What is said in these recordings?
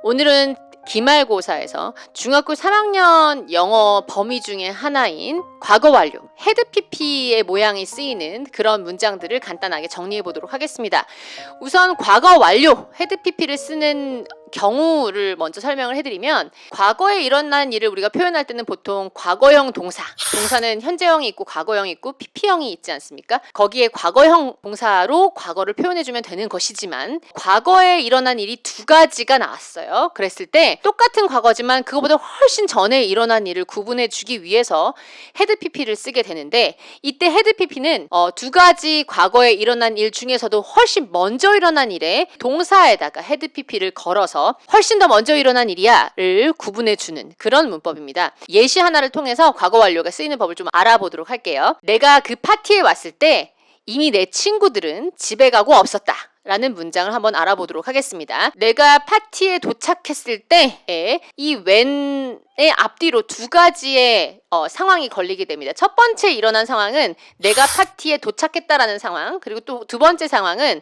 오늘은 기말고사에서 중학교 3학년 영어 범위 중에 하나인 과거 완료, 헤드 PP의 모양이 쓰이는 그런 문장들을 간단하게 정리해 보도록 하겠습니다. 우선 과거 완료, 헤드 PP를 쓰는 경우를 먼저 설명을 해드리면, 과거에 일어난 일을 우리가 표현할 때는 보통 과거형 동사는 현재형이 있고 과거형이 있고 PP형이 있지 않습니까? 거기에 과거형 동사로 과거를 표현해주면 되는 것이지만, 과거에 일어난 일이 두 가지가 나왔어요. 그랬을 때 똑같은 과거지만 그거보다 훨씬 전에 일어난 일을 구분해주기 위해서 헤드 PP를 쓰게 되는데, 이때 헤드 PP는 두 가지 과거에 일어난 일 중에서도 훨씬 먼저 일어난 일에 동사에다가 헤드 PP를 걸어서 훨씬 더 먼저 일어난 일이야를 구분해주는 그런 문법입니다. 예시 하나를 통해서 과거 완료가 쓰이는 법을 좀 알아보도록 할게요. 내가 그 파티에 왔을 때 이미 내 친구들은 집에 가고 없었다 라는 문장을 한번 알아보도록 하겠습니다. 내가 파티에 도착했을 때에 이 when의 앞뒤로 두 가지의 상황이 걸리게 됩니다. 첫 번째 일어난 상황은 내가 파티에 도착했다라는 상황, 그리고 또 두 번째 상황은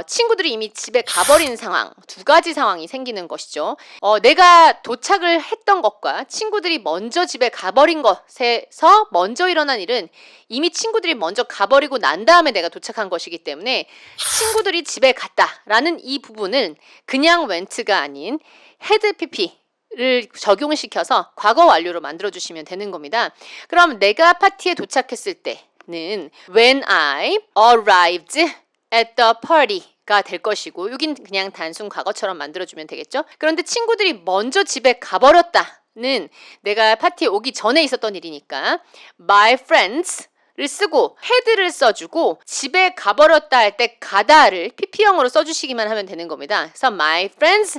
친구들이 이미 집에 가버린 상황, 두 가지 상황이 생기는 것이죠. 내가 도착을 했던 것과 친구들이 먼저 집에 가버린 것에서 먼저 일어난 일은 이미 친구들이 먼저 가버리고 난 다음에 내가 도착한 것이기 때문에 친구들이 집에 갔다라는 이 부분은 그냥 went가 아닌 헤드 PP를 적용시켜서 과거 완료로 만들어주시면 되는 겁니다. 그럼 내가 파티에 도착했을 때는 When I arrived at the party가 될 것이고, 여긴 그냥 단순 과거처럼 만들어주면 되겠죠. 그런데 친구들이 먼저 집에 가버렸다는 내가 파티에 오기 전에 있었던 일이니까 my friends를 쓰고 had를 써주고, 집에 가버렸다 할 때 가다를 PP형으로 써주시기만 하면 되는 겁니다. 그래서 my friends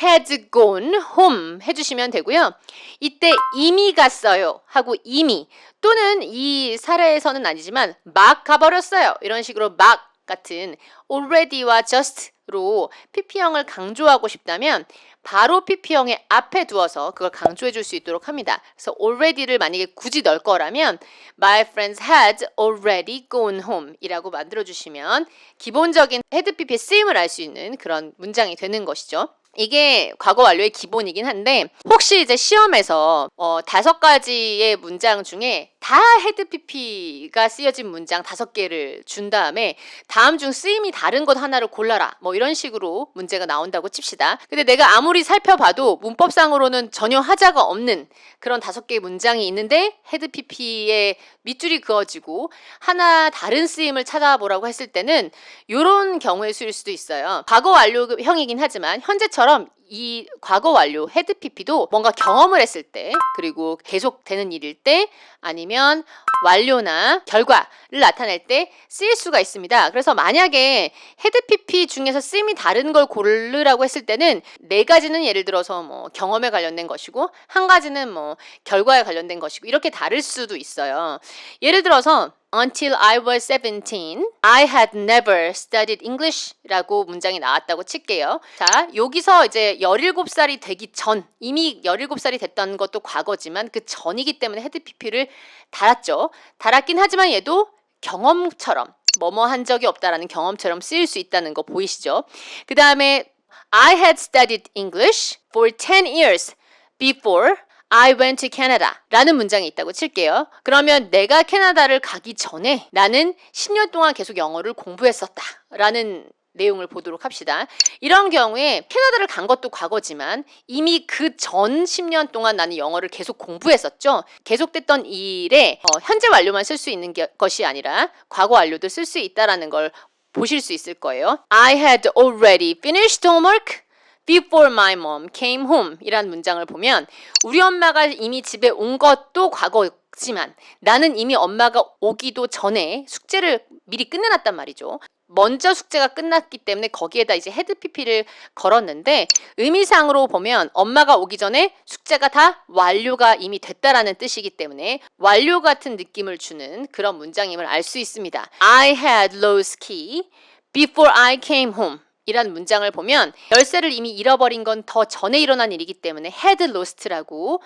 had gone home 해주시면 되고요. 이때 이미 갔어요 하고 이미, 또는 이 사례에서는 아니지만 막 가버렸어요 이런 식으로 막 같은 already와 just로 PP형을 강조하고 싶다면 바로 PP형의 앞에 두어서 그걸 강조해 줄 수 있도록 합니다. 그래서 already를 만약에 굳이 넣을 거라면 My friends had already gone home 이라고 만들어 주시면 기본적인 헤드 PP의 쓰임을 알 수 있는 그런 문장이 되는 것이죠. 이게 과거 완료의 기본이긴 한데, 혹시 이제 시험에서 5가지의 문장 중에 다 헤드 PP가 쓰여진 문장 5개를 준 다음에 다음 중 쓰임이 다른 것 하나를 골라라, 뭐 이런 식으로 문제가 나온다고 칩시다. 근데 내가 아무리 살펴봐도 문법상으로는 전혀 하자가 없는 그런 5개의 문장이 있는데 헤드 PP에 밑줄이 그어지고 하나 다른 쓰임을 찾아보라고 했을 때는 이런 경우에 쓰일 수도 있어요. 과거 완료형이긴 하지만 현재처럼 이 과거 완료 헤드 PP도 뭔가 경험을 했을 때, 그리고 계속되는 일일 때, 아니면 완료나 결과를 나타낼 때 쓰일 수가 있습니다. 그래서 만약에 헤드 PP 중에서 쓰임이 다른 걸 고르라고 했을 때는 4가지는 예를 들어서 뭐 경험에 관련된 것이고, 한 가지는 뭐 결과에 관련된 것이고, 이렇게 다를 수도 있어요. 예를 들어서 Until I was 17, I had never studied English 라고 문장이 나왔다고 칠게요. 자, 여기서 이제 17살이 되기 전, 이미 17살이 됐던 것도 과거지만 그 전이기 때문에 헤드 PP를 달았죠. 달았긴 하지만 얘도 경험처럼, 뭐뭐 한 적이 없다라는 경험처럼 쓰일 수 있다는 거 보이시죠? 그 다음에 I had studied English for 10 years before I went to Canada 라는 문장이 있다고 칠게요. 그러면 내가 캐나다를 가기 전에 나는 10년 동안 계속 영어를 공부했었다 라는 내용을 보도록 합시다. 이런 경우에 캐나다를 간 것도 과거지만 이미 그 전 10년 동안 나는 영어를 계속 공부했었죠. 계속됐던 일에 현재 완료만 쓸 수 있는 것이 아니라 과거 완료도 쓸 수 있다는 걸 보실 수 있을 거예요. I had already finished homework before my mom came home 이란 문장을 보면, 우리 엄마가 이미 집에 온 것도 과거지만 나는 이미 엄마가 오기도 전에 숙제를 미리 끝내놨단 말이죠. 먼저 숙제가 끝났기 때문에 거기에다 이제 헤드 PP를 걸었는데, 의미상으로 보면 엄마가 오기 전에 숙제가 다 완료가 이미 됐다라는 뜻이기 때문에 완료 같은 느낌을 주는 그런 문장임을 알 수 있습니다. I had lost key before I came home 이란 문장을 보면 열쇠를 이미 잃어버린 건 더 전에 일어난 일이기 때문에 had lost라고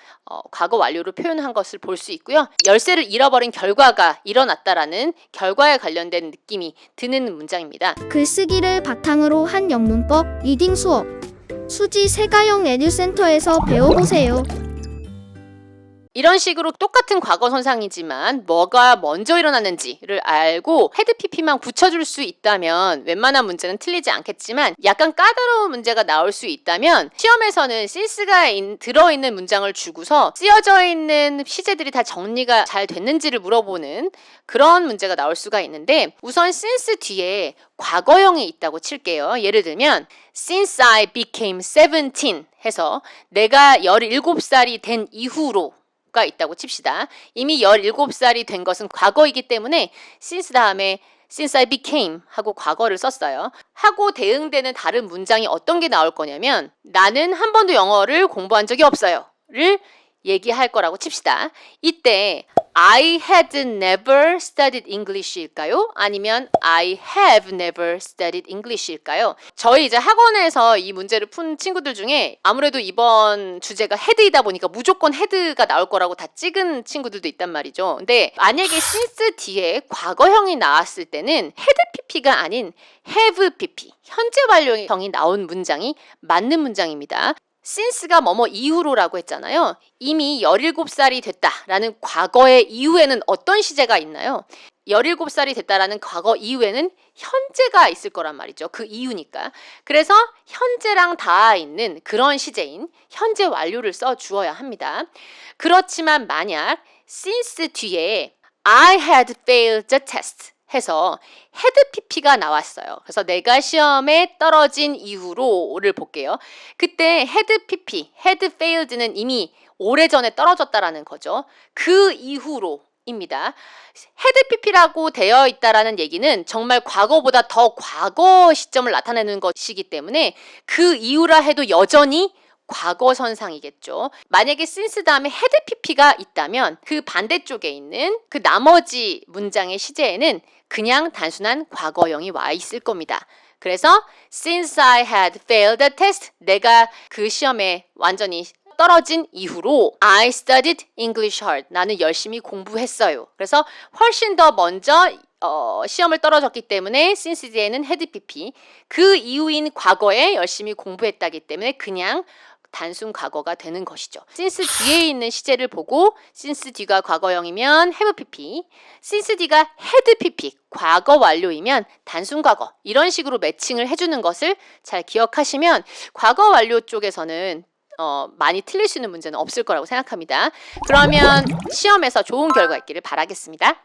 과거 완료로 표현한 것을 볼 수 있고요. 열쇠를 잃어버린 결과가 일어났다라는 결과에 관련된 느낌이 드는 문장입니다. 글쓰기를 바탕으로 한 영문법 리딩 수업 수지 세가영 에듀센터에서 배워보세요. 이런 식으로 똑같은 과거 손상이지만 뭐가 먼저 일어났는지를 알고 헤드 PP만 붙여줄 수 있다면 웬만한 문제는 틀리지 않겠지만 약간 까다로운 문제가 나올 수 있다면 시험에서는 since가 들어있는 문장을 주고서 쓰여져 있는 시제들이 다 정리가 잘 됐는지를 물어보는 그런 문제가 나올 수가 있는데 우선 since 뒤에 과거형이 있다고 칠게요. 예를 들면 since I became 17 해서 내가 17살이 된 이후로 가 있다고 칩시다. 이미 17살이 된 것은 과거이기 때문에 since 다음에 since I became 하고 과거를 썼어요. 하고 대응되는 다른 문장이 어떤 게 나올 거냐면 나는 한 번도 영어를 공부한 적이 없어요 를 얘기할 거라고 칩시다. 이때 I had never studied English일까요? 아니면 I have never studied English일까요? 저희 이제 학원에서 이 문제를 푼 친구들 중에 아무래도 이번 주제가 헤드이다 보니까 무조건 헤드가 나올 거라고 다 찍은 친구들도 있단 말이죠. 근데 만약에 since 뒤에 과거형이 나왔을 때는 head pp가 아닌 have pp, 현재 완료형이 나온 문장이 맞는 문장입니다. since가 뭐뭐 이후로라고 했잖아요. 이미 17살이 됐다라는 과거의 이후에는 어떤 시제가 있나요? 17살이 됐다라는 과거 이후에는 현재가 있을 거란 말이죠. 그 이유니까. 그래서 현재랑 닿아 있는 그런 시제인 현재 완료를 써 주어야 합니다. 그렇지만 만약 since 뒤에 I had failed the test 해서 헤드 PP가 나왔어요. 그래서 내가 시험에 떨어진 이후로를 볼게요. 그때 헤드 PP, 헤드 failed는 이미 오래전에 떨어졌다라는 거죠. 그 이후로입니다. 헤드 PP라고 되어 있다라는 얘기는 정말 과거보다 더 과거 시점을 나타내는 것이기 때문에 그 이후라 해도 여전히 과거 선상이겠죠. 만약에 since 다음에 had pp가 있다면 그 반대쪽에 있는 그 나머지 문장의 시제에는 그냥 단순한 과거형이 와 있을 겁니다. 그래서 since I had failed the test, 내가 그 시험에 완전히 떨어진 이후로 I studied English hard. 나는 열심히 공부했어요. 그래서 훨씬 더 먼저 시험을 떨어졌기 때문에 since 뒤에는 had pp. 그 이후인 과거에 열심히 공부했다기 때문에 그냥 단순 과거가 되는 것이죠. since 뒤에 있는 시제를 보고 since 뒤가 과거형이면 have pp, since 뒤가 had pp, 과거 완료이면 단순 과거 이런 식으로 매칭을 해주는 것을 잘 기억하시면 과거 완료 쪽에서는 많이 틀릴 수 있는 문제는 없을 거라고 생각합니다. 그러면 시험에서 좋은 결과 있기를 바라겠습니다.